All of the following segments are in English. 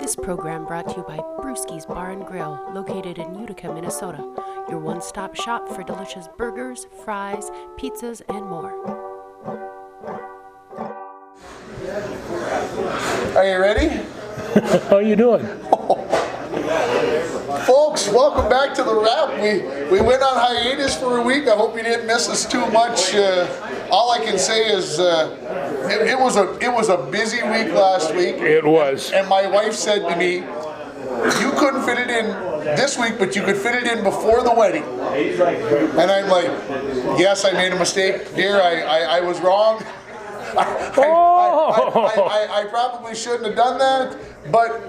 This program brought to you by Brewski's Bar and Grill, located in Utica, Minnesota. Your one-stop shop for delicious burgers, fries, pizzas, and more. Are you ready? How you doing? Folks, welcome back to The Wrap. We went on hiatus for a week. I hope you didn't miss us too much. All I can say is it was a busy week last week. It was. And my wife said to me, you couldn't fit it in this week, but you could fit it in before the wedding. And I'm like, yes, I made a mistake, dear. I was wrong. I probably shouldn't have done that, but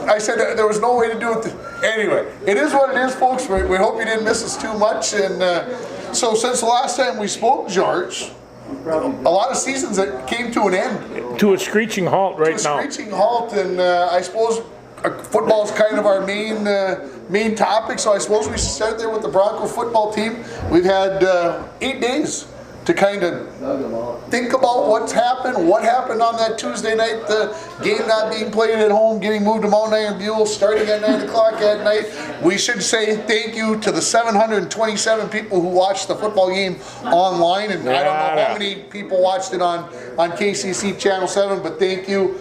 I said there was no way to do it. Anyway, it is what it is, folks. We hope you didn't miss us too much. And so since the last time we spoke, George, a lot of seasons that came to an end. To a screeching halt right now. To a screeching halt, and I suppose football is kind of our main topic, so I suppose we should start there with the Bronco football team. We've had 8 days to kind of think about what's happened, what happened on that Tuesday night, the game not being played at home, getting moved to Mount Iron Buell, starting at 9 o'clock at night. We should say thank you to the 727 people who watched the football game online, and I don't know how many people watched it on KCC Channel 7, but thank you.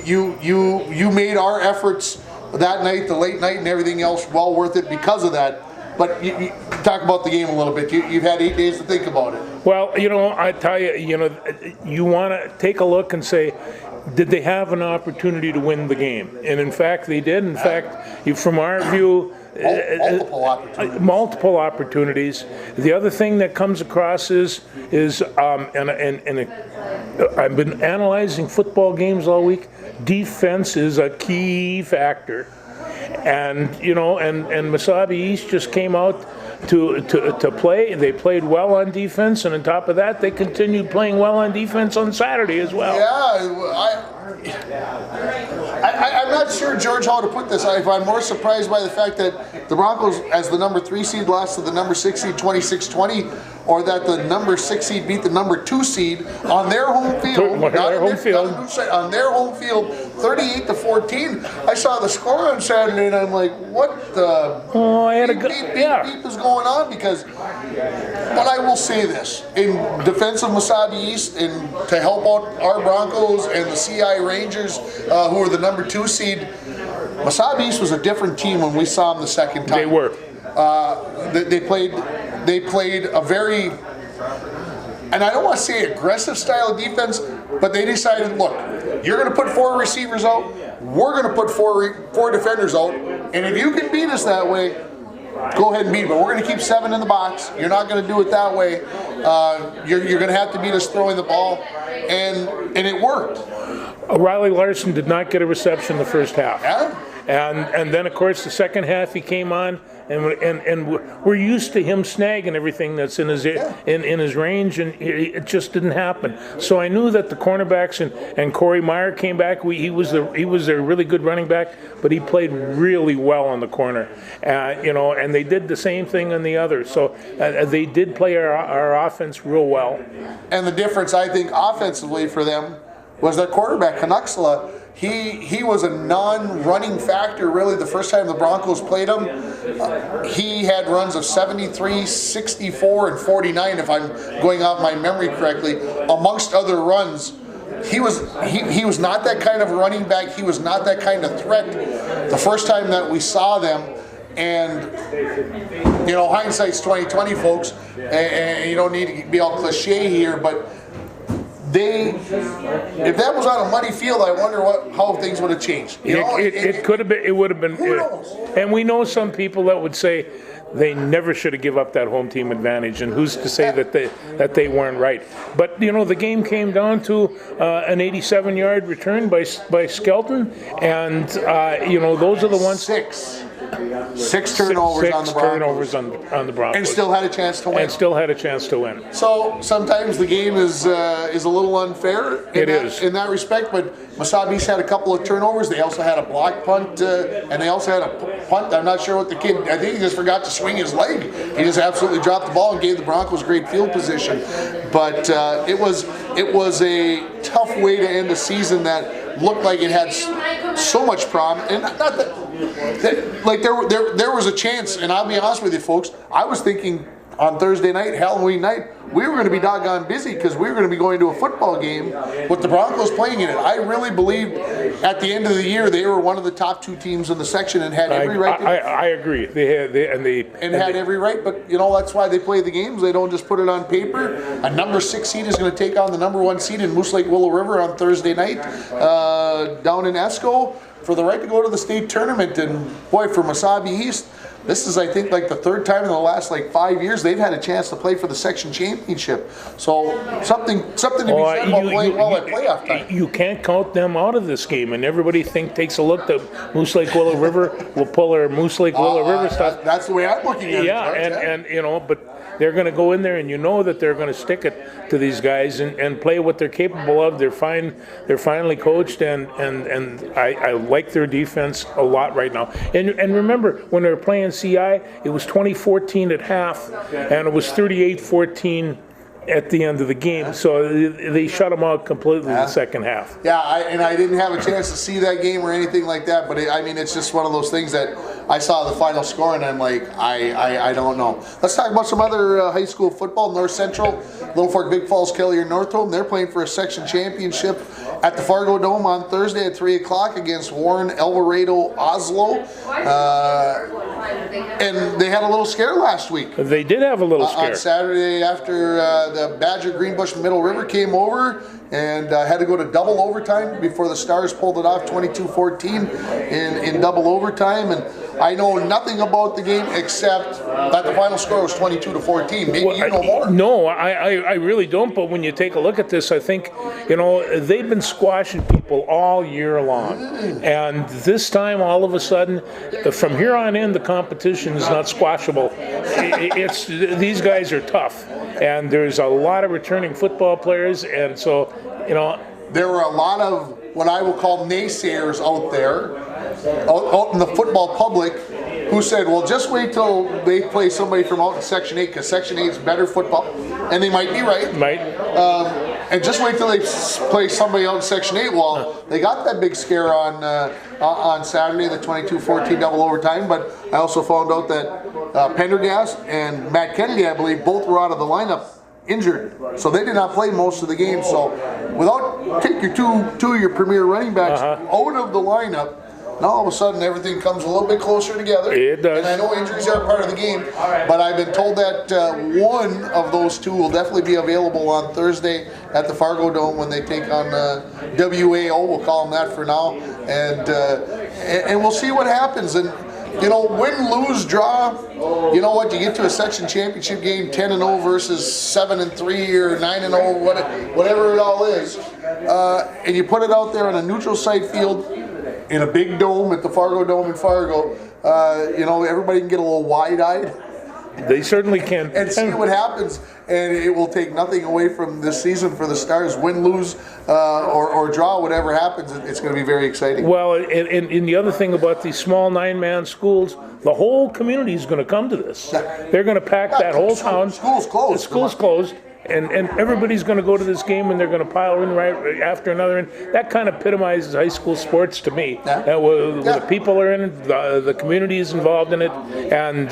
You made our efforts that night, the late night and everything else, well worth it because of that. But you talk about the game a little bit. You've had 8 days to think about it. Well, I tell you, you want to take a look and say, did they have an opportunity to win the game? And in fact, they did. In fact, from our view, multiple opportunities. The other thing that comes across is I've been analyzing football games all week. Defense is a key factor. And Mesabi East just came out to play. They played well on defense, and on top of that, they continued playing well on defense on Saturday as well. Yeah, I'm not sure, George, how to put this. I'm more surprised by the fact that the Broncos, as the number 3 seed, lost to the number 6 seed 26-20, or that the number 6 seed beat the number 2 seed on their home field. On their home field, 38-14. I saw the score on Saturday, and I'm like, what the beep is going on? But I will say this, in defense of Mesabi East, and to help out our Broncos and the CI Rangers, who are the number 2 seed, Mesabi East was a different team when we saw them the second time. They were. They played a very, and I don't want to say aggressive style of defense, but they decided, look, you're going to put 4 receivers out, we're going to put four defenders out, and if you can beat us that way, go ahead and beat it. But we're going to keep 7 in the box. You're not going to do it that way. You're going to have to beat us throwing the ball, and it worked. Riley Larson did not get a reception the first half. Yeah. And then, of course, the second half he came on, and we're used to him snagging everything that's in his in his range, and it just didn't happen. So I knew that the cornerbacks and Corey Meyer came back. He was a really good running back, but he played really well on the corner, and they did the same thing on the other. So they did play our offense real well. And the difference, I think, offensively for them was that quarterback, Canucksla. He was a non-running factor, really, the first time the Broncos played him. He had runs of 73, 64, and 49, if I'm going off my memory correctly, amongst other runs. He was not that kind of running back. He was not that kind of threat the first time that we saw them. And, hindsight's 20/20, folks, and you don't need to be all cliche here, but if that was on a muddy field, I wonder how things would have changed. It could have been. It would have been. Who knows? And we know some people that would say they never should have give up that home team advantage, and who's to say that they weren't right? But the game came down to an 87-yard return by Skelton, and those are the ones. Six turnovers on the Broncos. Turnovers on the Broncos. And still had a chance to win. So sometimes the game is a little unfair in that respect, but Mesabi East had a couple of turnovers. They also had a block punt, and they also had a punt. I'm not sure what the kid, I think he just forgot to swing his leg. He just absolutely dropped the ball and gave the Broncos great field position. But it was a tough way to end a season that looked like it had so much promise, and not that like there was a chance. And I'll be honest with you, folks, I was thinking on Thursday night, Halloween night, we were going to be doggone busy because we were going to be going to a football game with the Broncos playing in it. I really believed at the end of the year they were one of the top 2 teams in the section and had every right. I agree. They had every right, but that's why they play the games. They don't just put it on paper. A number 6 seed is going to take on the number 1 seed in Moose Lake Willow River on Thursday night down in Esco for the right to go to the state tournament. And boy, for Mesabi East, this is, I think, like the 3rd time in the last 5 years they've had a chance to play for the section championship. So something to be said about playing well at playoff time. You can't count them out of this game, and everybody takes a look that Moose Lake Willow River will pull their Moose Lake Willow River stuff. That's the way I'm looking at it. Yeah, and but they're going to go in there, and that they're going to stick it to these guys and play what they're capable of. They're finally coached, and I like their defense a lot right now. And remember, when they were playing CI, it was 20-14 at half, and it was 38-14 at the end of the game. So they shut them out completely in the second half. Yeah, I didn't have a chance to see that game or anything like that, but it's just one of those things that I saw the final score and I'm like, I don't know. Let's talk about some other high school football. North Central, Little Fork, Big Falls, Kelly, North Home. They're playing for a section championship at the Fargo Dome on Thursday at 3 o'clock against Warren Alvarado Oslo. And they had a little scare last week. They did have a little scare. On Saturday after the Badger Greenbush Middle River came over and had to go to double overtime before the Stars pulled it off 22-14 in double overtime. And I know nothing about the game except that the final score was 22-14. Maybe you know more. No, I really don't. But when you take a look at this, I think, they've been squashing people all year long. And this time, all of a sudden, from here on in, the competition is not squashable. These guys are tough. And there's a lot of returning football players. And so, there were a lot of what I will call naysayers out there, out in the football public, who said, well, just wait till they play somebody from out in Section 8 because Section 8 is better football. And they might be right. Might. And just wait till they play somebody out in Section 8. Well, they got that big scare on Saturday, the 22-14 double overtime. But I also found out that Pendergast and Matt Kennedy, I believe, both were out of the lineup injured. So they did not play most of the game. So without take your two of your premier running backs out of the lineup, now all of a sudden everything comes a little bit closer together. It does. And I know injuries are part of the game, but I've been told that one of those two will definitely be available on Thursday at the Fargo Dome when they take on WAO. We'll call them that for now, and we'll see what happens. And win, lose, draw. You know what? You get to a section championship game, 10-0 versus 7-3 or 9-0, whatever it all is, and you put it out there on a neutral site field in a big dome at the Fargo Dome in Fargo. Everybody can get a little wide-eyed. They certainly can. And see what happens. And it will take nothing away from this season for the Stars. Win, lose, or draw, whatever happens, it's going to be very exciting. Well, and the other thing about these small 9-man schools, the whole community is going to come to this. They're going to pack that whole town. School's closed. The school's closed. And everybody's going to go to this game, and they're going to pile in right after another. And that kind of epitomizes high school sports to me. Yeah. The people are in it, the community is involved in it, and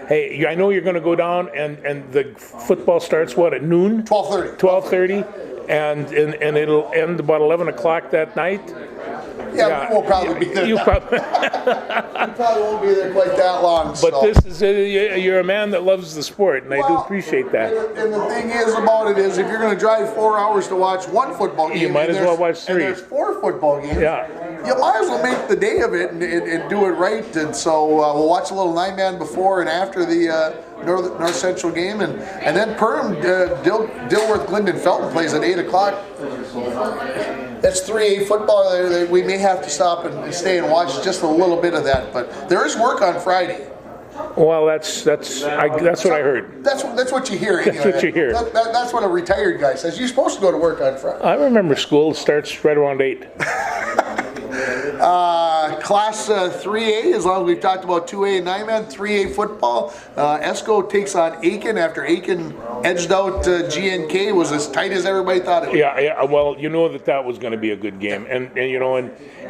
hey, I know you're going to go down, and the football starts at noon? 12:30. 12:30, and it'll end about 11 o'clock that night. Yeah, we won't probably be there. You probably won't be there quite that long. But so. this is you're a man that loves the sport, and I do appreciate that. And the thing is about it is, if you're going to drive 4 hours to watch one football game, you might as well watch 3. And there's 4 football games. Yeah. You might as well make the day of it and do it right. And so we'll watch a little 9-man before and after the North Central game, and then Perham, Dilworth, Glendon, Felton plays at 8 o'clock. That's 3A football. We may have to stop and stay and watch just a little bit of that, but there is work on Friday. Well, that's what I heard. That's what you hear. Anyway. That's what you hear. That's what a retired guy says. You're supposed to go to work on Friday. I remember school starts right around 8. Class 3A, as long as we've talked about 2A and 9-man, 3A football. Esco takes on Aiken after Aiken edged out GNK, was as tight as everybody thought it would. Yeah, well, you know that was going to be a good game. And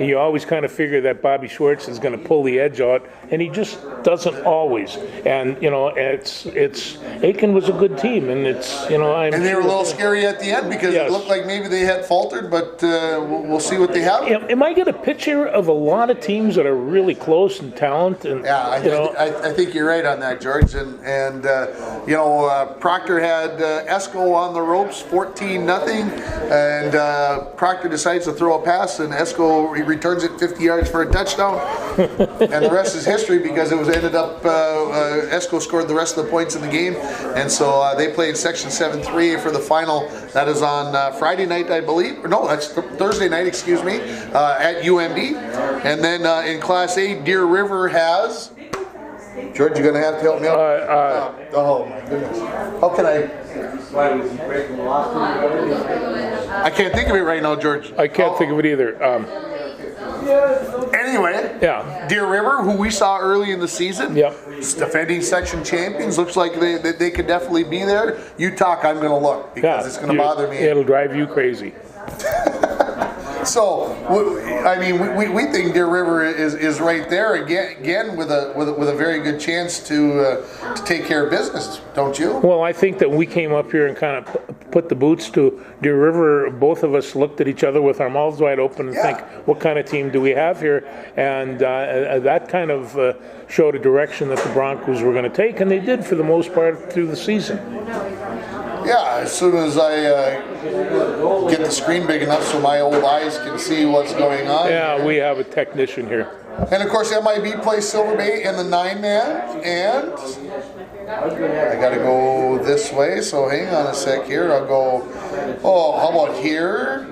you always kind of figure that Bobby Schwartz is going to pull the edge out, and he just doesn't always. And, it's Aiken was a good team, and and they were a little scary at the end because it looked like maybe they had faltered, but we'll see what they have. Am I get a picture of a lot of teams that are really close in talent? And, yeah, I think you're right on that, George. And Proctor had Esco on the ropes, 14-0, and Proctor decides to throw a pass, and Esco returns it 50 yards for a touchdown. And the rest is history because it was ended up Esco scored the rest of the points in the game, and so they played Section 7-3 for the final. That is on Friday night, I believe. No, that's Thursday night, excuse me, at UMD. And then in Class A, Deer River has. George, you're going to have to help me out. Oh my goodness! How can I can't think of it right now, George. I can't think of it either. Anyway, yeah, Deer River, who we saw early in the season, defending section champions, looks like they could definitely be there. You talk, I'm going to look because it's going to bother me. It'll drive you crazy. So, I mean, we think Deer River is right there again with a very good chance to take care of business, don't you? Well, I think that we came up here and kind of put the boots to Deer River. Both of us looked at each other with our mouths wide open and think, what kind of team do we have here? And that kind of showed a direction that the Broncos were going to take, and they did for the most part through the season. Yeah, as soon as I get the screen big enough so my old eyes can see what's going on. Yeah, we have a technician here. And of course, MIB plays Silver Bay in the 9-man, and I got to go this way, so hang on a sec here. I'll go, how about here?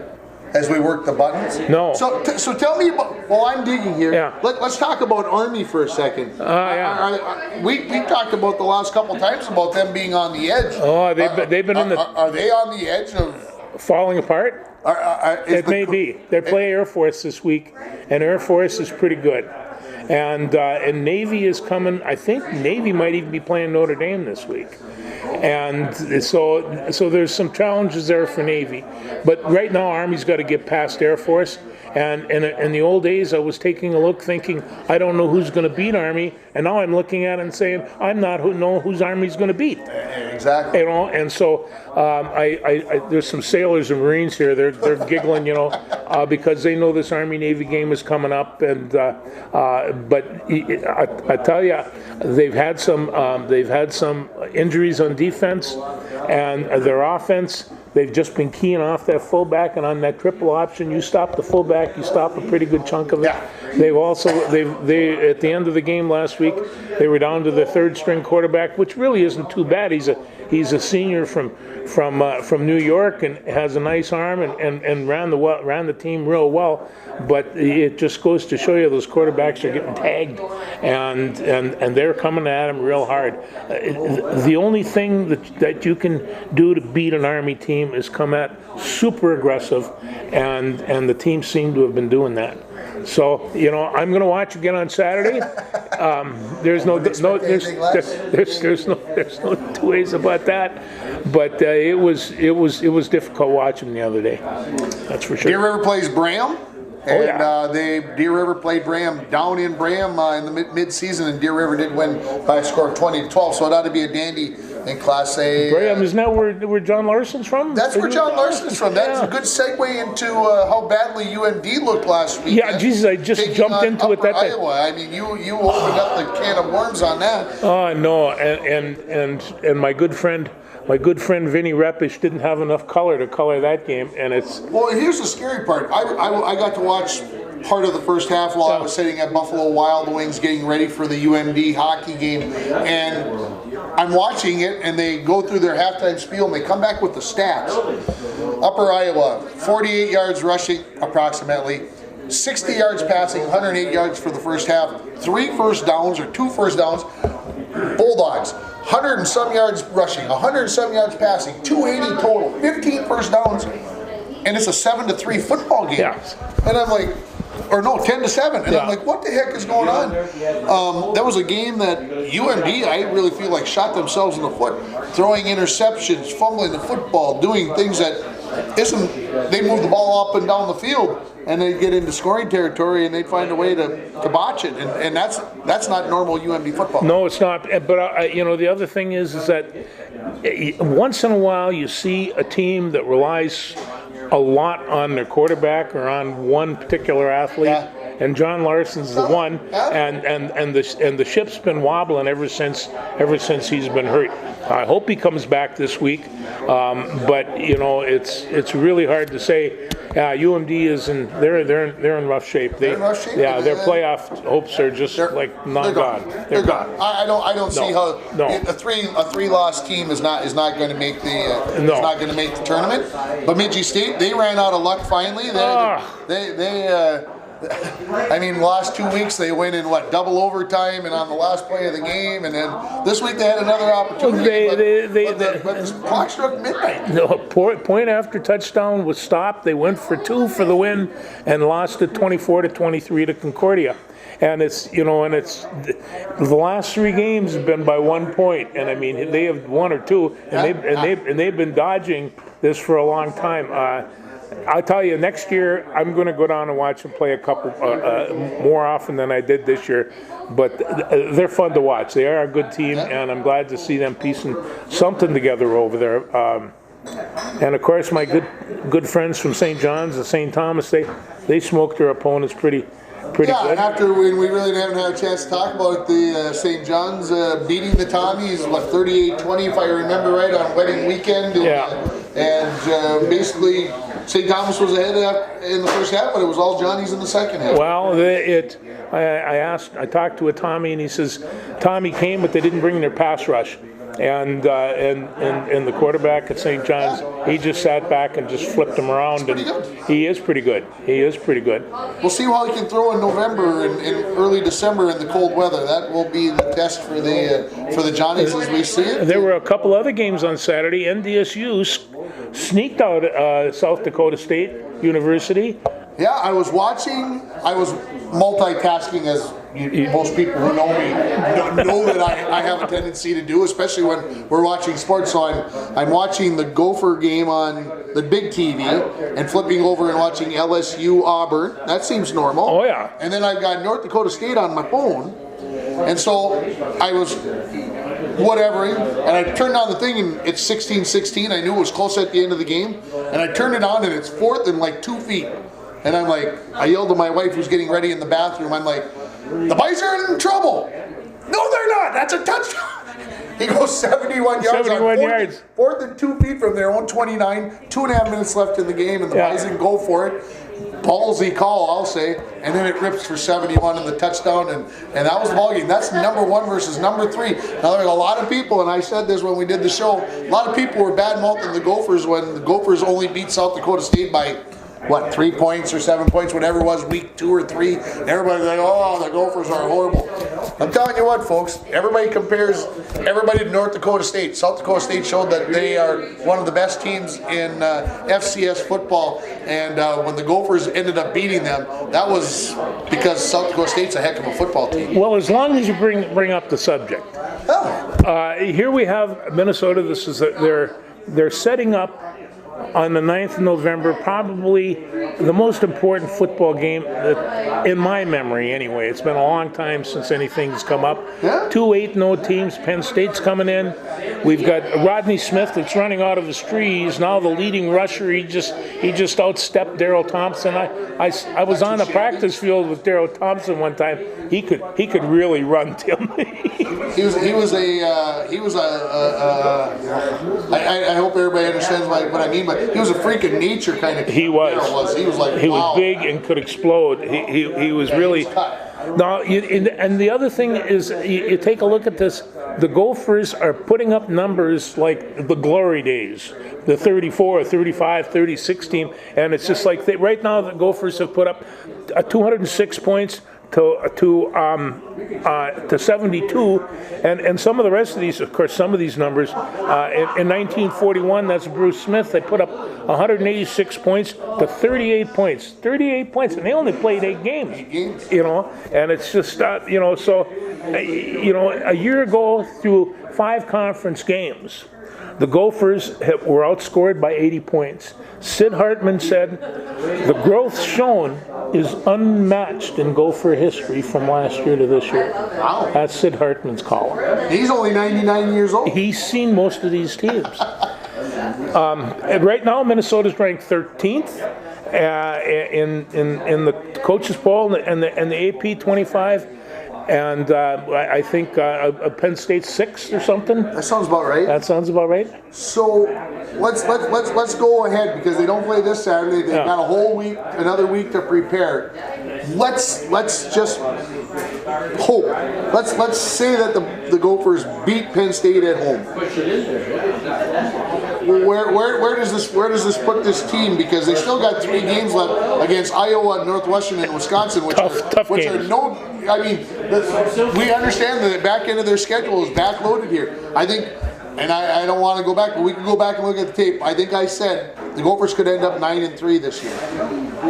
As we work the buttons? No. So tell me about, while I'm digging here, yeah. Let's talk about Army for a second. We talked about the last couple times about them being on the edge. Oh, they've been in the... Are they on the edge of... Falling apart? It may be. They play Air Force this week, and Air Force is pretty good. And Navy is coming. I think Navy might even be playing Notre Dame this week. And so there's some challenges there for Navy. But right now, Army's got to get past Air Force. And in the old days, I was taking a look thinking, I don't know who's going to beat Army. And now I'm looking at it and saying, I'm not know who's Army's going to beat. Exactly. And so there's some sailors and Marines here. They're giggling, because they know this Army-Navy game is coming up. And but I tell you, they've had some injuries on defense, and their offense. They've just been keying off that fullback, and on that triple option, you stop the fullback, you stop a pretty good chunk of it. Yeah. They've also at the end of the game last week, they were down to the third string quarterback, which really isn't too bad. He's a senior from New York and has a nice arm and ran the team real well. But it just goes to show you those quarterbacks are getting tagged, and they're coming at him real hard. The only thing that you can do to beat an Army team is come at super aggressive, and the team seem to have been doing that. So I'm going to watch again on Saturday. There's no two ways about that. But it was difficult watching the other day. That's for sure. Deer River plays Bram. Deer River played Bram down in Bram in the mid-season, and Deer River did win by a score of 20-12. So it ought to be a dandy in Class A. Graham, isn't that where John Larson's from? That's where John Larson's from. That's a good segue into how badly UMD looked last week. Yeah, Jesus, I just jumped into it that Iowa. I mean, you opened up the can of worms on that. Oh no, and my good friend Vinny Repish didn't have enough color to color that game, and it's... Well, here's the scary part. I got to watch part of the first half while I was sitting at Buffalo Wild Wings getting ready for the UMD hockey game, and I'm watching it, and they go through their halftime spiel, and they come back with the stats. Upper Iowa, 48 yards rushing, approximately, 60 yards passing, 108 yards for the first half, 2 first downs. Bulldogs, 100 and some yards rushing, 100 and some yards passing, 280 total, 15 first downs, and it's a 7-3 football game. Yeah. And I'm like, or no, 10-7. And Yeah. I'm like, what the heck is going on? That was a game that UNB, I really feel like, shot themselves in the foot, throwing interceptions, fumbling the football, doing things that they move the ball up and down the field, and they get into scoring territory, and they find a way to botch it, and that's not normal UNB football. No, it's not. But the other thing is that once in a while you see a team that relies a lot on their quarterback or on one particular athlete. Yeah. And John Larson's the one, Yeah. and the ship's been wobbling ever since he's been hurt. I hope he comes back this week, but it's really hard to say. UMD is they're in rough shape. They're in rough shape? Yeah, their playoff hopes are just not gone. They're gone. I don't see how No. a three loss team is not going to make the No. is not going to make the tournament. But Bemidji State, they ran out of luck finally. I mean, last 2 weeks they went in double overtime and on the last play of the game, and then this week they had another opportunity. But the clock struck midnight. No, point after touchdown was stopped. They went for 2 for the win and lost it 24-23 to Concordia. And it's the last 3 games have been by 1 point, and I mean they have 1 or 2, and they've been dodging this for a long time. I'll tell you, next year I'm going to go down and watch them play a couple more often than I did this year. But they're fun to watch. They are a good team, and I'm glad to see them piecing something together over there. And of course, my good friends from St. John's and St. Thomas, they smoked their opponents pretty good. After we really haven't had a chance to talk about the St. John's beating the Tommies, 38-20 if I remember right, on wedding weekend. And basically St. Thomas was ahead in the first half, but it was all Johnnies in the second half. Well, I talked to a Tommy, and he says Tommy came, but they didn't bring their pass rush. And the quarterback at St. John's, he just sat back and just flipped him around. And he is pretty good. We'll see how he can throw in November and early December in the cold weather. That will be the test for the Johnnies as we see it. There were a couple other games on Saturday. NDSU sneaked out South Dakota State University. Yeah, I was multitasking, as most people who know me know that I have a tendency to do, especially when we're watching sports. So I'm watching the Gopher game on the big TV and flipping over and watching LSU Auburn. That seems normal. Oh yeah. And then I've got North Dakota State on my phone, and so I was whatevering, and I turned on the thing and it's 16-16. I knew it was close at the end of the game, and I turned it on and it's 4th and 2 feet. And I'm like, I yelled to my wife who's getting ready in the bathroom, I'm like, the Boys are in trouble. No, they're not. That's a touchdown. He goes 71 yards. 71 yards. 4th and 2 feet from their own 29. 2.5 minutes left in the game, and the Bison go for it. Ballsy call, I'll say, and then it rips for 71 in the touchdown, and that was the ballgame. That's number 1 versus number 3. Now, there's a lot of people, and I said this when we did the show, a lot of people were bad-mouthing the Gophers when the Gophers only beat South Dakota State by 3 points or 7 points, whatever it was, week 2 or 3. And everybody's like, oh, the Gophers are horrible. I'm telling you what, folks, everybody compares everybody to North Dakota State. South Dakota State showed that they are one of the best teams in FCS football. And when the Gophers ended up beating them, that was because South Dakota State's a heck of a football team. Well, as long as you bring up the subject. Here we have Minnesota. This is they're setting up on the 9th of November, probably the most important football game in my memory anyway. It's been a long time since anything's come up. Yeah. 2 8-0 teams. Penn State's coming in. We've got Rodney Smith that's running out of his tree. He's now the leading rusher. He just outstepped Darrell Thompson. I was on a practice field with Darrell Thompson one time. He could really run, Tim. I hope everybody understands what I mean, but he was a freak of nature kind of kid. He was. He was like, he wow. was big and could explode. He was really. Now, and the other thing is, you take a look at this. The Gophers are putting up numbers like the glory days, the 34, 35, 36 team, and it's just like right now the Gophers have put up 206 points. to 72, and some of the rest of these, of course, some of these numbers. In 1941, that's Bruce Smith. They put up 186 points to 38 points. 38 points, and they only played 8 games. And it's just so a year ago through 5 conference games, the Gophers were outscored by 80 points. Sid Hartman said, "The growth shown is unmatched in Gopher history from last year to this year." Wow. That's Sid Hartman's column. He's only 99 years old. He's seen most of these teams. And right now, Minnesota's ranked 13th in the coaches poll and the AP 25. And I think Penn State's 6th or something. That sounds about right. That sounds about right. So let's go ahead, because they don't play this Saturday. They've got a whole week, another week to prepare. Let's just hope. Let's say that the Gophers beat Penn State at home. Where does this put this team? Because they still got 3 games left against Iowa, Northwestern, and Wisconsin, which tough are games. We understand that the back end of their schedule is backloaded here. I think, and I don't want to go back, but we can go back and look at the tape. I think I said the Gophers could end up 9-3 this year.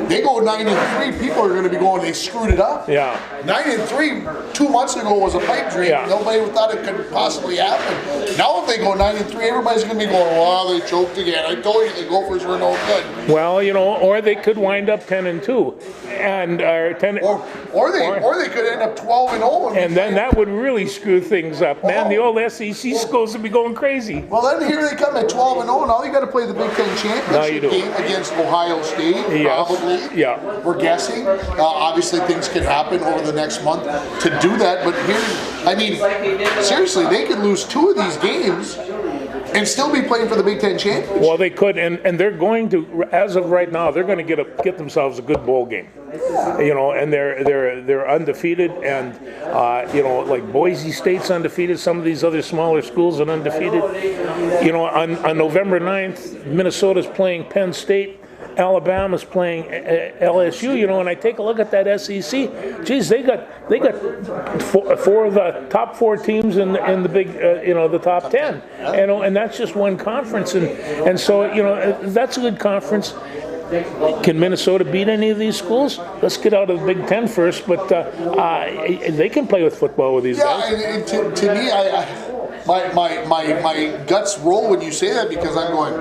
They go 9-3, people are going to be going, they screwed it up. Yeah. 9-3 2 months ago was a pipe dream. Yeah. Nobody thought it could possibly happen. Now if they go 9-3, everybody's going to be going, "Well, they choked again. I told you the Gophers were no good." Well, or they could wind up 10-2, and 10. Or they could end up 12-0. And then that would really screw things up, man. The old SEC schools would be going crazy. Well, then here they come at 12-0. Now you got to play the Big Ten championship game against Ohio State. Yes. Probably. Yeah. We're guessing. Obviously, things can happen over the next month to do that. But here, seriously, they could lose 2 of these games and still be playing for the Big Ten championship. Well, they could, and they're going to, as of right now, they're going to get themselves a good bowl game. And they're undefeated, and like Boise State's undefeated. Some of these other smaller schools are undefeated. On November 9th, Minnesota's playing Penn State. Alabama's playing LSU, and I take a look at that SEC. Geez, they got 4 of the top 4 teams in the big, the top 10, and that's just one conference, and so that's a good conference. Can Minnesota beat any of these schools? Let's get out of the Big Ten first, but they can play with football with these guys. Yeah, and to me, my guts roll when you say that, because I'm going,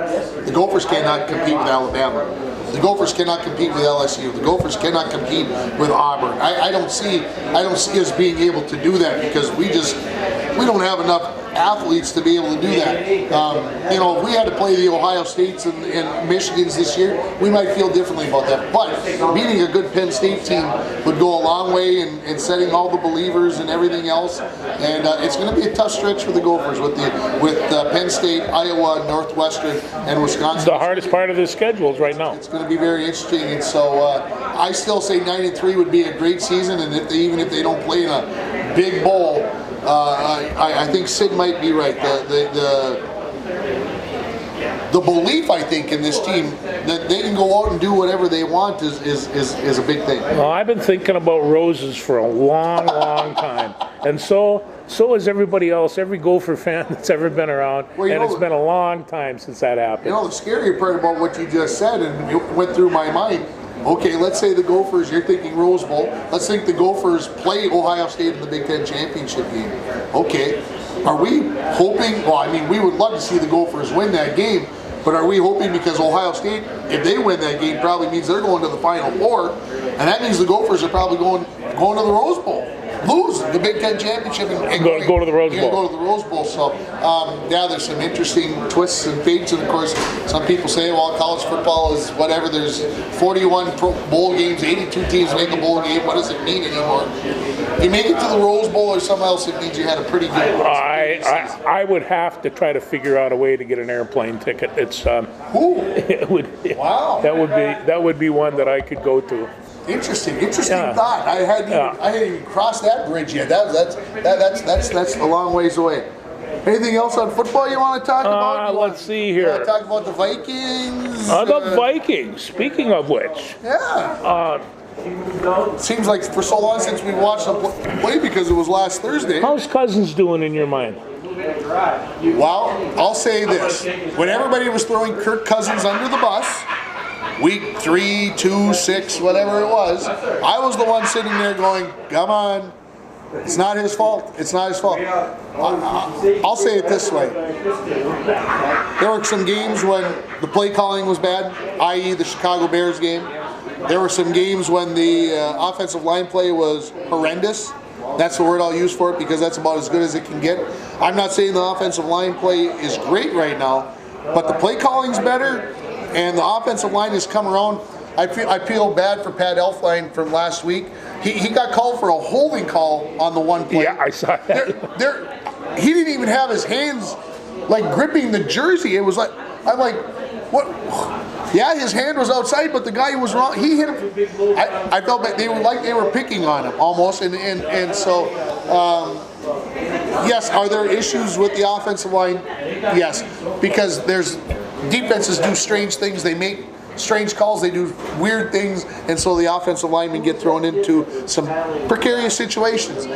the Gophers cannot compete with Alabama. The Gophers cannot compete with LSU. The Gophers cannot compete with Auburn. I don't see us being able to do that, because we don't have enough athletes to be able to do that. If we had to play the Ohio States and Michigans this year, we might feel differently about that. But beating a good Penn State team would go a long way in setting all the believers and everything else. And it's going to be a tough stretch for the Gophers with Penn State, Iowa, Northwestern, and Wisconsin. The hardest part of the schedule is right now. It's going to be very interesting, and so I still say 9-3 would be a great season. And even if they don't play in a big bowl, I think Sid might be right. The belief, I think, in this team that they can go out and do whatever they want is a big thing. Well, I've been thinking about roses for a long, long time, and so is everybody else, every Gopher fan that's ever been around, and it's been a long time since that happened. The scary part about what you just said, and it went through my mind. Okay, let's say the Gophers, you're thinking Rose Bowl. Let's think the Gophers play Ohio State in the Big Ten championship game. Okay, are we hoping, we would love to see the Gophers win that game, but are we hoping because Ohio State, if they win that game, probably means they're going to the Final Four, and that means the Gophers are probably going to the Rose Bowl. Lose the Big Ten championship and go to the Rose Bowl. Go to the Rose Bowl. So there's some interesting twists and fades, and of course, some people say, well, college football is whatever. There's 41 bowl games, 82 teams make a bowl game. What does it mean anymore? You make it to the Rose Bowl or something else, it means you had a pretty good. I would have to try to figure out a way to get an airplane ticket. It's it would. Wow. That would be one that I could go to. Interesting thought. I hadn't even crossed that bridge yet. That's a long ways away. Anything else on football you want to talk about? Let's see here. You want to talk about the Vikings? The Vikings. Speaking of which, seems like for so long since we watched them play because it was last Thursday. How's Cousins doing in your mind? Well, I'll say this. When everybody was throwing Kirk Cousins under the bus, week 3, 2, 6, whatever it was, I was the one sitting there going, come on. It's not his fault. It's not his fault. I'll say it this way. There were some games when the play calling was bad, i.e. the Chicago Bears game. There were some games when the offensive line play was horrendous. That's the word I'll use for it because that's about as good as it can get. I'm not saying the offensive line play is great right now, but the play calling's better and the offensive line has come around. I feel bad for Pat Elflein from last week. He got called for a holding call on the one play. Yeah, I saw that. He didn't even have his hands like gripping the jersey. It was like, I'm like, what? Yeah, his hand was outside, but the guy was wrong. He hit him. I felt that they were picking on him almost, and so yes, are there issues with the offensive line? Yes, because there's defenses do strange things. They make strange calls, they do weird things, and so the offensive linemen get thrown into some precarious situations.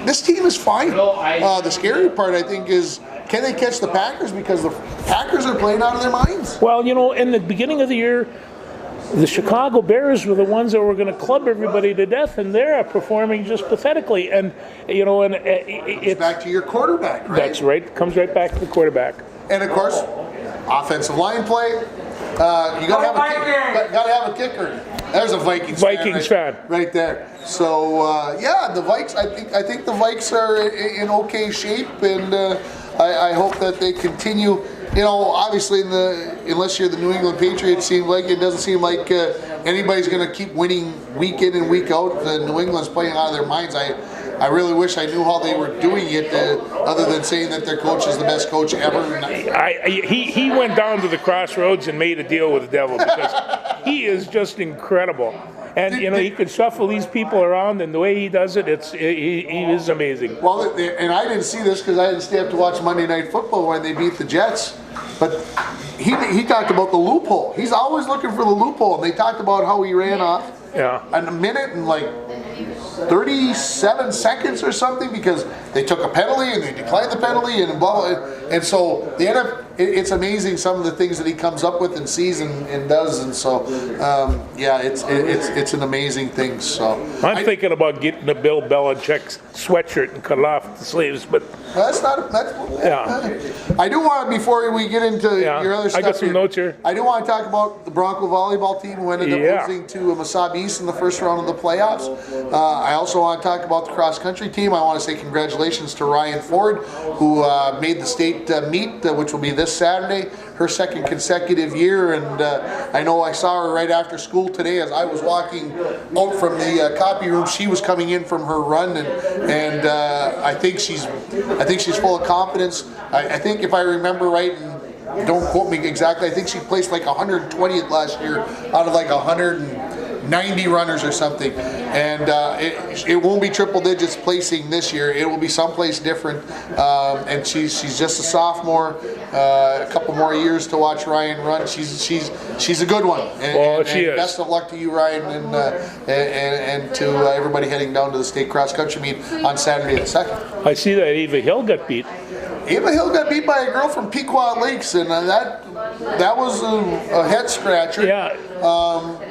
This team is fine. The scary part, I think, is can they catch the Packers, because the Packers are playing out of their minds. Well, you know, in the beginning of the year, the Chicago Bears were the ones that were going to club everybody to death, and they're performing just pathetically. And, you know, and it's back to your quarterback, right? That's right. It comes right back to the quarterback. And, of course, offensive line play. You gotta have a kicker. There's a Vikings fan right there. So yeah, the Vikes. I think the Vikes are in okay shape, and I hope that they continue. You know, obviously, unless you're the New England Patriots, it doesn't seem like anybody's going to keep winning week in and week out. The New England's playing out of their minds. I really wish I knew how they were doing it, other than saying that their coach is the best coach ever. He went down to the crossroads and made a deal with the devil because he is just incredible. And, you know, he could shuffle these people around, and the way he does it, he is amazing. Well, and I didn't see this because I didn't stay up to watch Monday Night Football when they beat the Jets. But he talked about the loophole. He's always looking for the loophole. And they talked about how he ran off in a minute and like 37 seconds or something because they took a penalty and they declined the penalty and blah, blah. And so they end up, it's amazing some of the things that he comes up with and sees and does. And so, yeah, it's an amazing thing. So I'm thinking about getting a Bill Belichick sweatshirt and cut off the sleeves, but that's I do want to, before we get into your other stuff, I got some notes here. I do want to talk about the Bronco volleyball team who ended up losing to Mesabi East in the first round of the playoffs. I also want to talk about the cross country team. I want to say congratulations to Ryan Ford, who made the state meet, which will be this Saturday, her second consecutive year. And I know I saw her right after school today as I was walking out from the copy room. She was coming in from her run, and I think she's full of confidence. I think if I remember right, and don't quote me exactly, I think she placed like 120th last year out of like 190 runners or something. And it won't be triple digits placing this year. It will be someplace different. And she's just a sophomore. A couple more years to watch Ryan run. She's a good one. And she is. Best of luck to you, Ryan, and to everybody heading down to the state cross country meet on Saturday the 2nd. I see that Ava Hill got beat. Ava Hill got beat by a girl from Pequot Lakes, and that was a head scratcher. Yeah.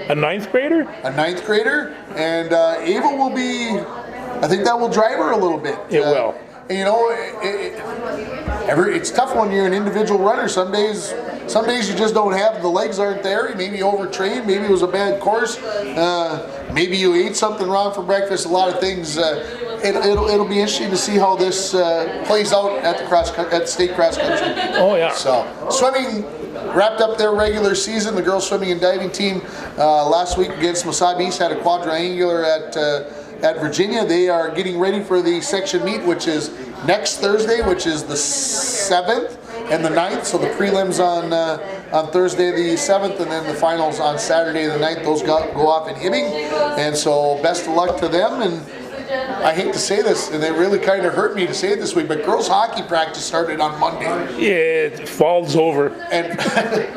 A ninth grader? A ninth grader, and Ava will be. I think that will drive her a little bit. It will. You know, it's tough when you're an individual runner. Some days you just don't have, the legs aren't there. Maybe you overtrained. Maybe it was a bad course. Maybe you ate something wrong for breakfast. A lot of things. It'll be interesting to see how this plays out at the state cross country. Oh yeah. So swimming wrapped up their regular season. The girls swimming and diving team last week against Mesabi East had a quadrangular at Virginia. They are getting ready for the section meet, which is next Thursday, which is the 7th and the 9th. So the prelims on Thursday the 7th, and then the finals on Saturday the 9th. Those go off in Hibbing, and so best of luck to them. And I hate to say this, and it really kind of hurt me to say it this week, but girls hockey practice started on Monday. Yeah, it falls over. And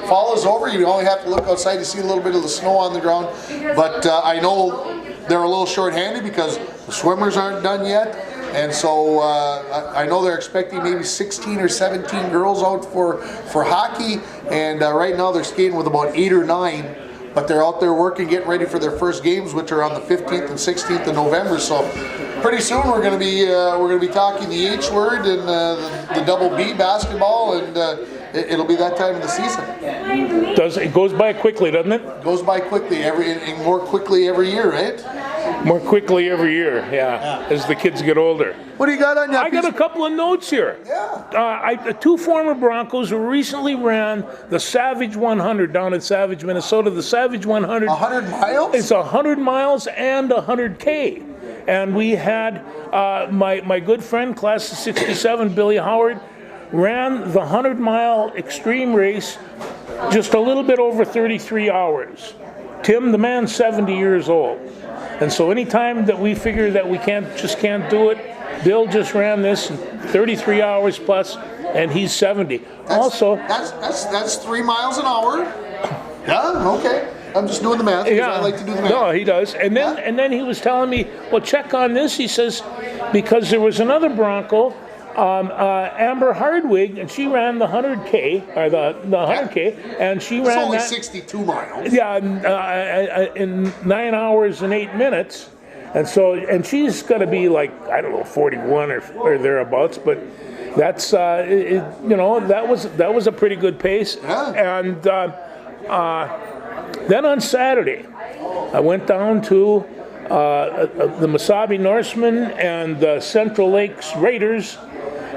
fall is over. You only have to look outside to see a little bit of the snow on the ground. But I know they're a little short-handed because the swimmers aren't done yet. And so I know they're expecting maybe 16 or 17 girls out for hockey. And right now they're skating with about 8 or 9. But they're out there working, getting ready for their first games, which are on the 15th and 16th of November. So pretty soon we're going to be talking the H word and the double B basketball, and it'll be that time of the season. It goes by quickly, doesn't it? It goes by quickly, and more quickly every year, right? More quickly every year, yeah, as the kids get older. What do you got on your I got a couple of notes here. Yeah. Two former Broncos who recently ran the Savage 100 down in Savage, Minnesota. The Savage 100. 100 miles? It's 100 miles and 100K. And we had my good friend, class of 67, Billy Howard, ran the 100-mile extreme race just a little bit over 33 hours. Tim, the man's 70 years old. And so anytime that we figure that we can't do it, Bill just ran this in 33 hours plus, and he's 70. That's 3 miles an hour. Yeah, okay. I'm just doing the math because I like to do the math. No, he does. And then he was telling me, well, check on this. He says, because there was another Bronco, Amber Hardwig, and she ran the 100K, or the 100K, and she ran only that 62 miles. Yeah, in 9 hours and 8 minutes. And she's going to be like, I don't know, 41 or thereabouts, but that's that was a pretty good pace. Yeah. And then on Saturday, I went down to the Mesabi Norsemen and the Central Lakes Raiders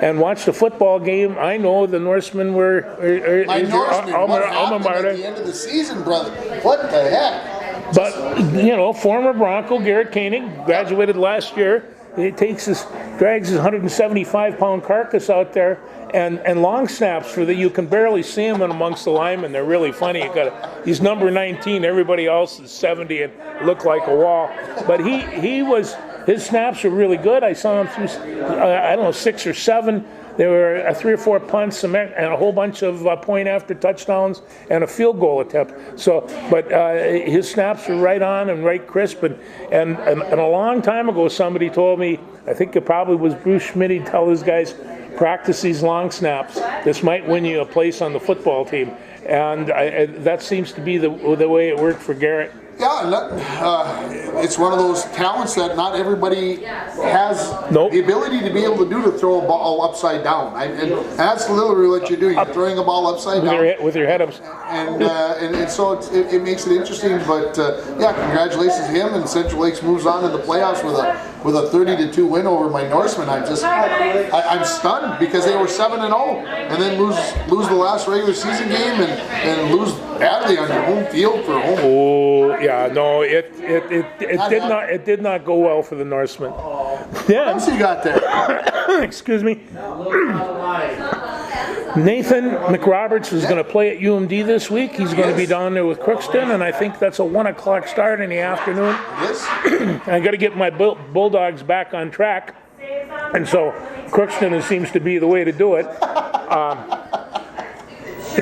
and watched a football game. I know the Norsemen were My Norsemen, what happened Mater. at the end of the season, brother? What the heck? But, former Bronco, Garrett Koenig, graduated last year. He drags his 175-pound carcass out there, and long snaps you can barely see him in amongst the linemen. They're really funny. He's number 19. Everybody else is 70 and look like a wall. But his snaps were really good. I saw him through, 6 or 7. There were 3 or 4 punts and a whole bunch of point after touchdowns and a field goal attempt. But his snaps were right on and right crisp. And a long time ago, somebody told me, I think it probably was Bruce Schmidt, he'd tell his guys, practice these long snaps. This might win you a place on the football team. And that seems to be the way it worked for Garrett. Yeah, it's one of those talents that not everybody has the ability to be able to do, to throw a ball upside down. And that's literally what you're doing. You're throwing a ball upside down. With your head up. And so it makes it interesting. But, congratulations to him. And Central Lakes moves on in the playoffs with a 30-2 win over my Norsemen. I'm stunned because they were 7-0 and then lose the last regular season game and lose badly on your home field for home. Oh yeah, no, it did not go well for the Norsemen. What else you got there? Excuse me. Nathan McRoberts is going to play at UMD this week. He's going to be down there with Crookston, and I think that's a 1 o'clock start in the afternoon. Yes. I got to get my Bulldogs back on track, and so Crookston seems to be the way to do it.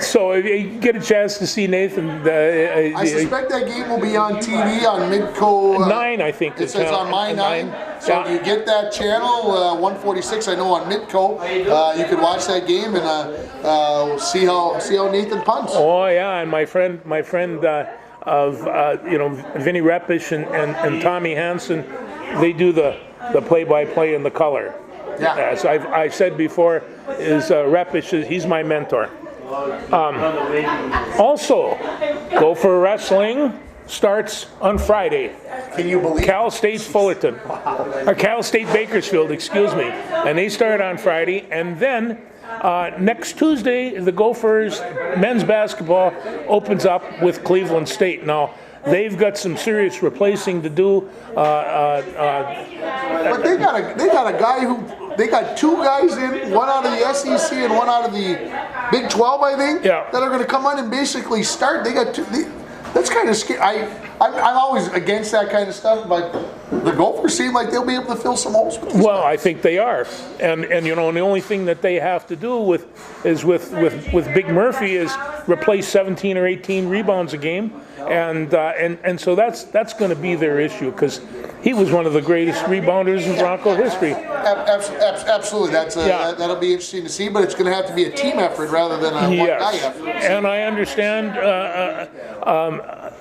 So if you get a chance to see Nathan, I suspect that game will be on TV on Midco 9. I think it says on My 9. So if you get that channel 146, I know on Midco, you can watch that game and see how Nathan punts. Oh yeah, and my friend of Vinny Repish and Tommy Hansen, they do the play-by-play in the color. Yeah. As I said before, Repish he's my mentor. Also, Gopher Wrestling starts on Friday. Can you believe? Cal State Fullerton, or Cal State Bakersfield, excuse me, and they start on Friday. And then next Tuesday, the Gophers men's basketball opens up with Cleveland State. Now, they've got some serious replacing to do. But they got a guy who. They got 2 guys in, one out of the SEC and one out of the Big 12, I think, that are going to come on and basically start. They got 2. That's kind of scary. I'm always against that kind of stuff, but the Gophers seem like they'll be able to fill some holes with these Well, guys. I think they are, and you know, and the only thing that they have to do with Big Murphy is replace 17 or 18 rebounds a game, and so that's going to be their issue, because he was one of the greatest rebounders in Bronco history. Absolutely, that'll be interesting to see, but it's going to have to be a team effort rather than a one-guy effort. And I understand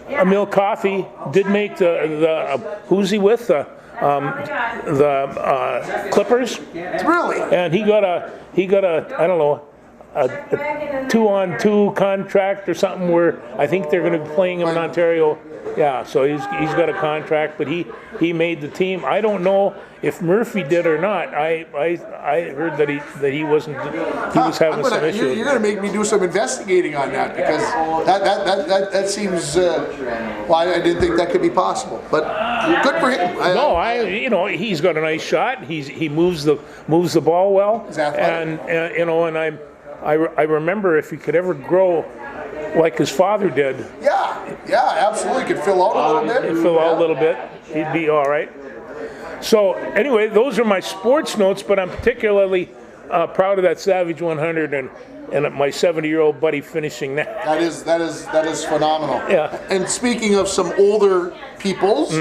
Emil Coffey did make the who's he with the Clippers, Really? and he got a I don't know, a 2-on-2 contract or something, where I think they're going to be playing him in Ontario. Yeah, so he's got a contract, but he made the team. I don't know if Murphy did or not. I heard that he wasn't. He was having some issues. You're going to make me do some investigating on that, because that seems. Well, I didn't think that could be possible, but good for him. You know, he's got a nice shot. He moves the ball well, and you know, and I remember if he could ever grow like his father did. Yeah, absolutely. Could fill out a little bit. He'd be all right. So anyway, those are my sports notes, but I'm particularly proud of that Savage 100 and my 70-year-old buddy finishing that. That is phenomenal. Yeah. And speaking of some older peoples,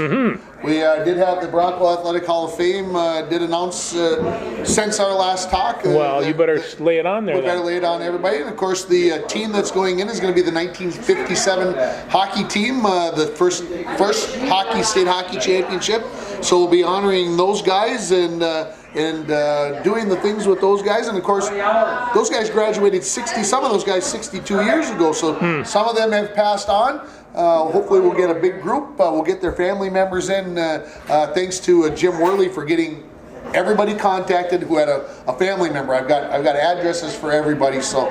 we did have the Bronco Athletic Hall of Fame did announce since our last talk. Well, you better lay it on there. We better lay it on everybody. And of course, the team that's going in is going to be the 1957 hockey team, the first state hockey championship. So we'll be honoring those guys and doing the things with those guys. And of course, those guys graduated some of those guys 62 years ago. So some of them have passed on. Hopefully we'll get a big group. We'll get their family members in. Thanks to Jim Worley for getting everybody contacted who had a family member. I've got addresses for everybody, so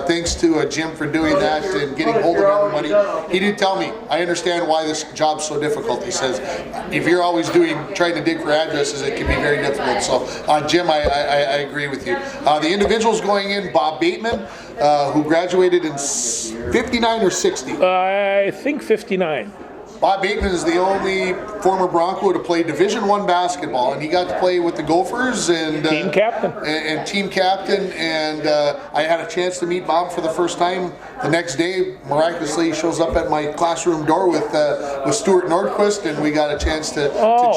thanks to Jim for doing that and getting hold of everybody. He did tell me, I understand why this job's so difficult. He says, if you're always trying to dig for addresses, it can be very difficult. So Jim, I agree with you. The individuals going in, Bob Bateman, who graduated in 59 or 60? I think 59. Bob Bateman is the only former Bronco to play Division I basketball, and he got to play with the Gophers and team captain. And I had a chance to meet Bob for the first time. The next day, miraculously, he shows up at my classroom door with Stuart Nordquist, and we got a chance to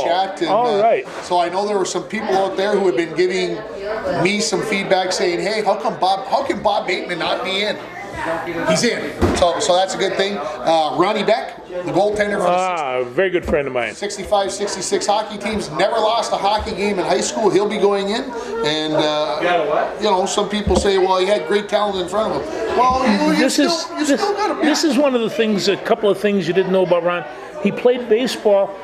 chat. And, all right. So I know there were some people out there who had been giving me some feedback, saying, "Hey, how can Bob Bateman not be in?" He's in, so that's a good thing. Ronnie Beck, the goaltender for the very good friend of mine. 65-66 hockey teams, never lost a hockey game in high school. He'll be going in, and you know, some people say, well, he had great talent in front of him. Well, this is one of the things, a couple of things you didn't know about Ron. He played baseball.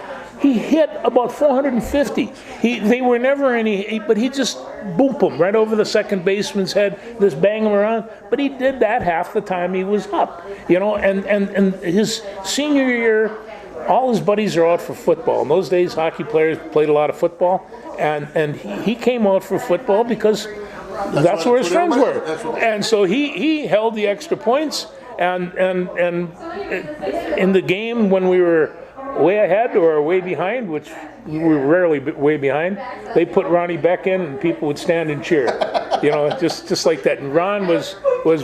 He hit about 450. They were never any, but he just booped them right over the second baseman's head, just bang him around. But he did that half the time he was up, you know. And his senior year, all his buddies are out for football. In those days, hockey players played a lot of football, and he came out for football because that's where his friends were. And so he held the extra points, and in the game when we were way ahead or way behind, which we were rarely way behind, they put Ronnie Beck in and people would stand and cheer. You know, just like that. And Ron was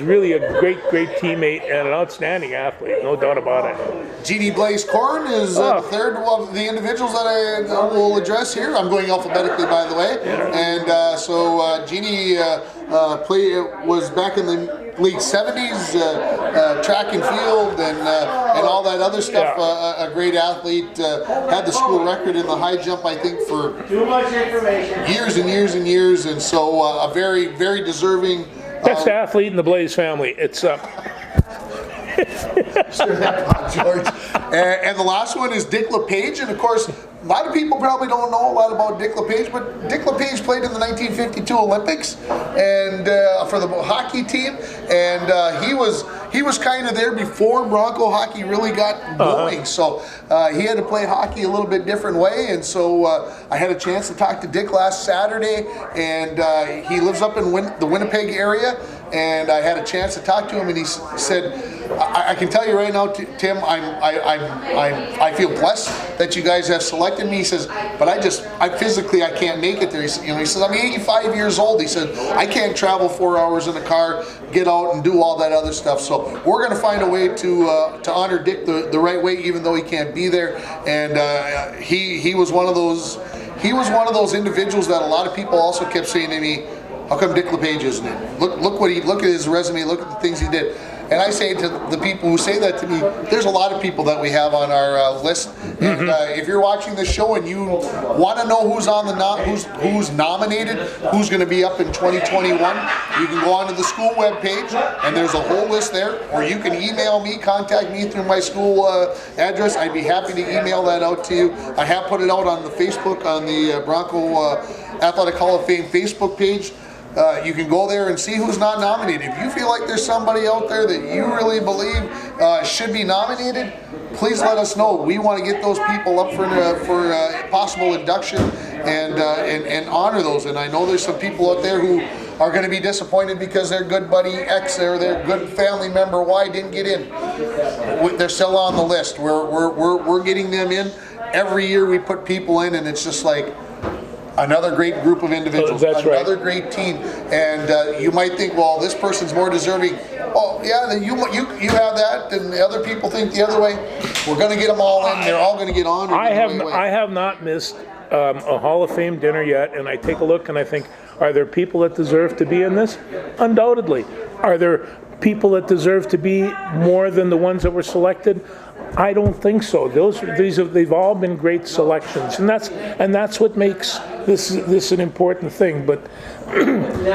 really a great teammate and an outstanding athlete, no doubt about it. Jeannie Blaze Corn is the third of the individuals that I will address here. I'm going alphabetically, by the way. And so Jeannie was back in the late 70s, track and field and all that other stuff. A great athlete, had the school record in the high jump, I think, for years and years and years. And so a very, very deserving. Best athlete in the Blaze family. It's George. And the last one is Dick LePage, and of course, a lot of people probably don't know a lot about Dick LePage, but Dick LePage played in the 1952 Olympics and for the hockey team, and he was kind of there before Bronco hockey really got going. So he had to play hockey a little bit different way, and so I had a chance to talk to Dick last Saturday, and he lives up in the Winnipeg area, and I had a chance to talk to him, and he said, I can tell you right now, Tim, I feel blessed that you guys have selected me. He says, but I physically I can't make it there. He says, I'm 85 years old. He said, I can't travel 4 hours in a car, get out and do all that other stuff. So we're going to find a way to honor Dick the right way, even though he can't be there. And he was one of those. He was one of those individuals that a lot of people also kept saying to me, how come Dick LePage isn't it? Look at his resume, look at the things he did. And I say to the people who say that to me, there's a lot of people that we have on our list. And if you're watching this show and you want to know who's on the who's nominated, who's going to be up in 2021, you can go onto the school webpage and there's a whole list there. Or you can email me, contact me through my school address. I'd be happy to email that out to you. I have put it out on the Facebook, on the Bronco Athletic Hall of Fame Facebook page. You can go there and see who's not nominated. If you feel like there's somebody out there that you really believe should be nominated, please let us know. We want to get those people up for possible induction and honor those. And I know there's some people out there who are going to be disappointed because their good buddy X or their good family member Y didn't get in. They're still on the list. We're getting them in. Every year we put people in, and it's just like another great group of individuals, another great team. And you might think, well, this person's more deserving. Oh, yeah, then you have that, and the other people think the other way. We're going to get them all in. They're all going to get honored. I have not missed a Hall of Fame dinner yet, and I take a look and I think, are there people that deserve to be in this? Undoubtedly. Are there people that deserve to be more than the ones that were selected? I don't think so. They've all been great selections, and that's what makes this an important thing. But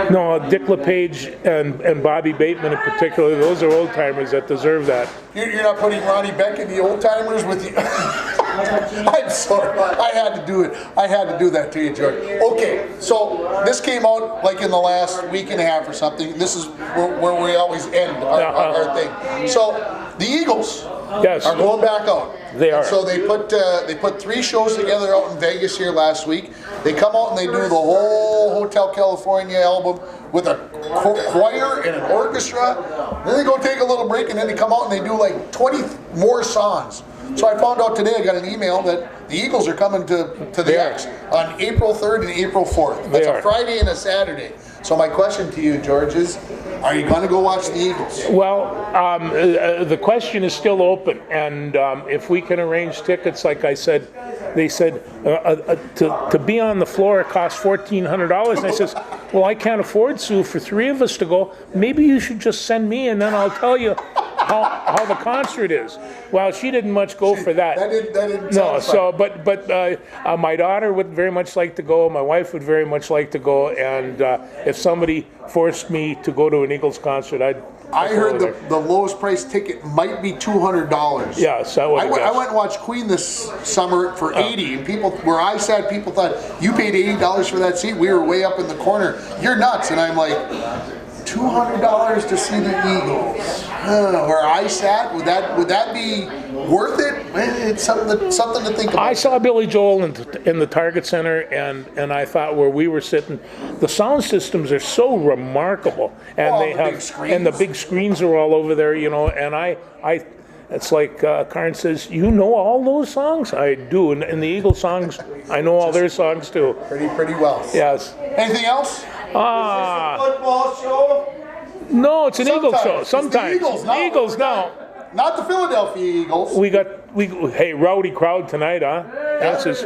no, Dick LePage and Bobby Bateman in particular, those are old timers that deserve that. You're not putting Ronnie Beck in the old timers with you. I'm sorry. I had to do it. I had to do that to you, George. Okay, so this came out like in the last week and a half or something. This is where we always end our thing. So the Eagles are going back out. They are. And so they put 3 shows together out in Vegas here last week. They come out and they do the whole Hotel California album with a choir and an orchestra. Then they go take a little break and then they come out and they do like 20 more songs. So I found out today, I got an email that the Eagles are coming to the X on April 3rd and April 4th. That's a Friday and a Saturday. So my question to you, George, is are you going to go watch the Eagles? Well, the question is still open, and if we can arrange tickets, like I said, they said to be on the floor it costs $1,400, and I says, well, I can't afford, Sue, for 3 of us to go. Maybe you should just send me, and then I'll tell you how the concert is. Well, she didn't much go for that. That didn't no, so but my daughter would very much like to go. My wife would very much like to go, and if somebody forced me to go to an Eagles concert, I heard the lowest price ticket might be $200. Yes, I went and watched Queen this summer for $80, and people where I sat, people thought you paid $80 for that seat. We were way up in the corner. You're nuts, and I'm like, $200 to see the Eagles. Where I sat, would that be worth it? It's something to think about. I saw Billy Joel in the Target Center, and I thought where we were sitting, the sound systems are so remarkable, and they have the big screens are all over there, you know. And I it's like Karn says, you know all those songs? I do, and the Eagles songs, I know all their songs too. Pretty well. Yes. Anything else? Football show? No, it's an Eagles show. Sometimes. It's the Eagles now. Not the Philadelphia Eagles. Hey, rowdy crowd tonight, huh? That's just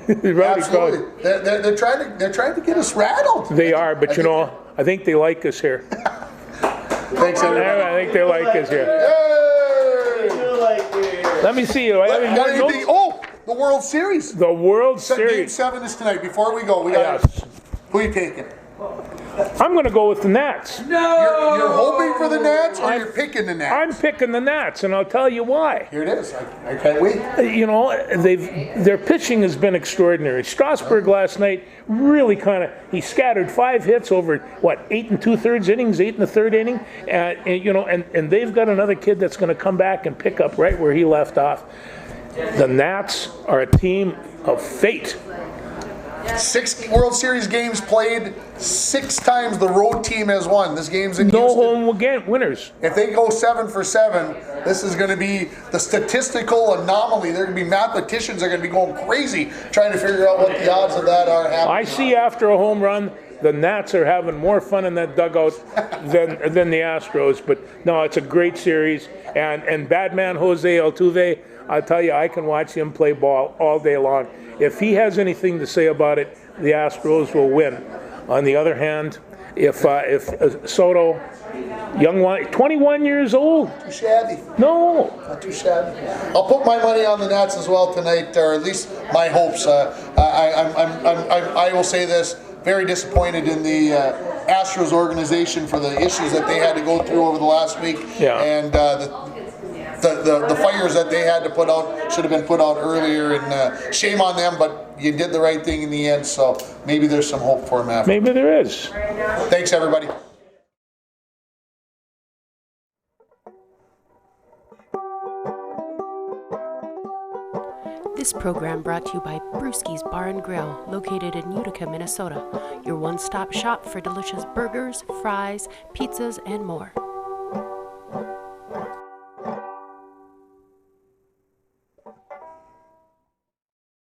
rowdy crowd. They're trying to get us rattled. They are, but you know, I think they like us here. Thanks, everybody. I think they like us here. Yay! Let me see you. The World Series. The World Game Series. 7 is tonight. Before we go, who are you taking? I'm going to go with the Nats. No! You're hoping for the Nats, or you're picking the Nats? I'm picking the Nats, and I'll tell you why. Here it is. I can't wait. You know, their pitching has been extraordinary. Strasburg last night really he scattered 5 hits over, 8 2/3 innings, 8 1/3 inning, and they've got another kid that's going to come back and pick up right where he left off. The Nats are a team of fate. 6 World Series games played, 6 times the road team has won. This game's in No Houston. home winners. If they go 7 for 7, this is going to be the statistical anomaly. They're going to be mathematicians are going to be going crazy trying to figure out what the odds of that are happening. I see after a home run, the Nats are having more fun in that dugout than the Astros. But no, it's a great series. And bad man Jose Altuve, I'll tell you, I can watch him play ball all day long. If he has anything to say about it, the Astros will win. On the other hand, if Soto, young one, 21 years old. Too shabby. No. Not too shabby. I'll put my money on the Nats as well tonight, or at least my hopes. I will say this. Very disappointed in the Astros organization for the issues that they had to go through over the last week. Yeah. And the fires that they had to put out should have been put out earlier, and shame on them, but you did the right thing in the end, so maybe there's some hope for them after. Maybe there is. Thanks, everybody. This program brought to you by Brewski's Bar and Grill, located in Utica, Minnesota. Your one-stop shop for delicious burgers, fries, pizzas, and more.